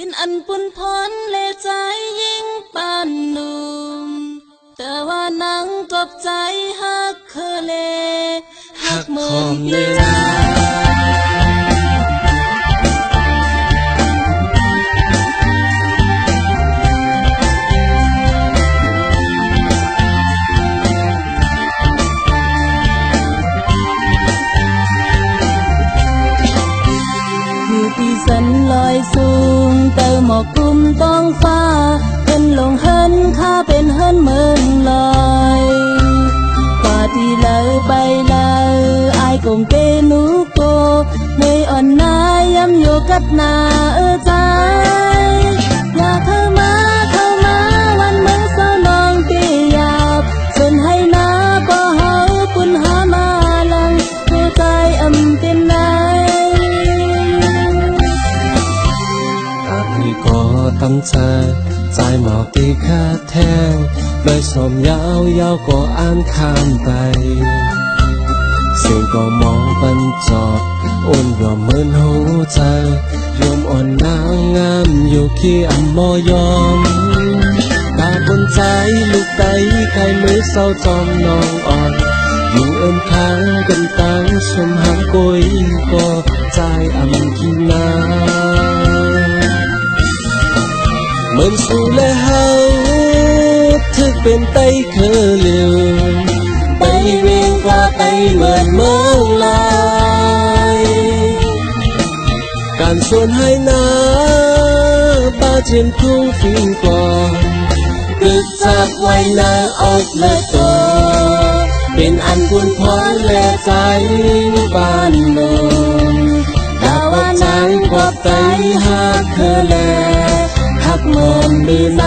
เป็นอันปุ่นพ้นเลใจยิ่งปานหนุ่มแต่ว่านังกบใจฮักเคเลฮักเมืองเวลาที่สันลอยสูงเติมหมอกกลุ่มต้องฟ้าเป็นลงเฮินข้าเป็นเฮินเมืองลอยป่าที่เลอไปเลออายกงเปนูโกไม่อ่อนนายย้ำอยู่กับนาใจอยากเข้ามาวันเมืองสาวนองตีหยาบส่วนให้นาก็เฮาปุ่นหามาลังหัวใจเป็นนายก็ตั้งใจใจหมอกตีค่าแทงโดยสมยาวก็อ่านข้ามไปเสียงก็มองบรรจบอุ่นยอมเหมือนหัวใจยอมอ่อนนางงามอยู่ขี้อำมอยอมตาบนใจลูกไตไก่มือเศร้าจอมน้องอ่อนอยู่เอิ้นค้างกันตั้งชมหางกุยก็ใจอำขี้นาเหมือนสู่และเฮาถึกเป็นไตเคอเลือไปเวียงกว่าไตเหมือนเมืองลายการส่วนให้นาป้าเจียนทุ่งฟิงก่อนกึกจากไว้นาออกและตัวเป็นอันบุญพรและใจบ้านเมืองดาวใจกว่าไตหาเคอแลหักมองดื้อน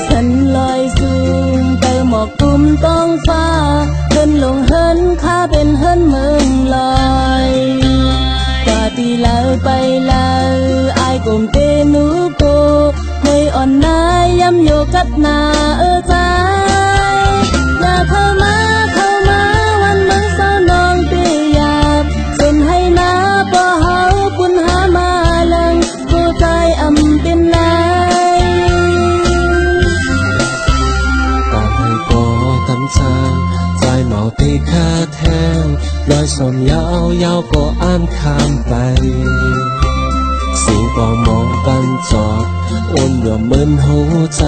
สันลอยสูงเติมหมอกกลุ่มต้องฟ้าเดินลงเฮินข้าเป็นเฮินเมืองลอยกว่าที่เลอไปเลออายกลมเตนูโกไม่อ่อนนายย้ำอยู่กับนาใจอยากเข้ามาวันเมืองสาวนองตีหยาบส่วนให้นาปอเฮาปุ่นหามาลังหัวใจเป็นนายตาให้ก็ทำชาใจเมาตีค่าแทงลอยสมยาวก็อ่านข้ามไปเสียงก็มองกันจอดอุ่นยอมเหมือนหัวใจ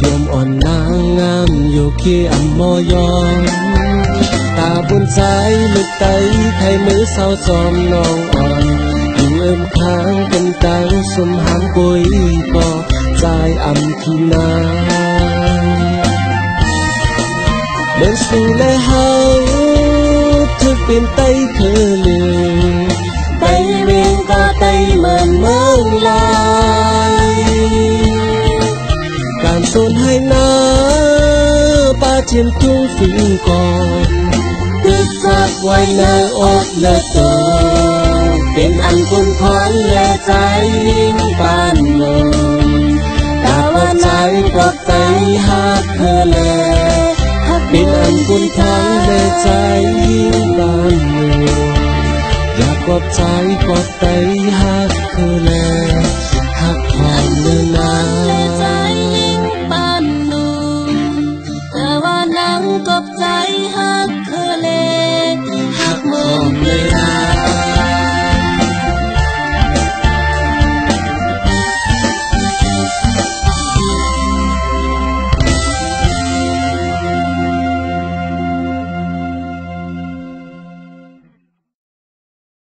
ยอมอ่อนนางงามอยู่ขี้อำมอยอมตาบนใจลูกไตไทยมือเศร้าจอมน้องอ่อนอยู่เอิ่มค้างเป็นตังสมหามกุยก็ใจอำขี้นาเดินสู่และเฮาถึกเป็นไตเคอเลือไตเวียงก็ไตเหมือนเมืองลายการส่วนให้นาป้าเจียนทุ่งฟิงก่อนตึกจากไว้นาอดและตัวเป็นอันคุณพรและใจบ้านเมืองตาว่าใจปลอบใจหักเธอแลเป็นอันบุญทางในใจบ้านเมืองอยากกอดใจกอดใจหักเธอแล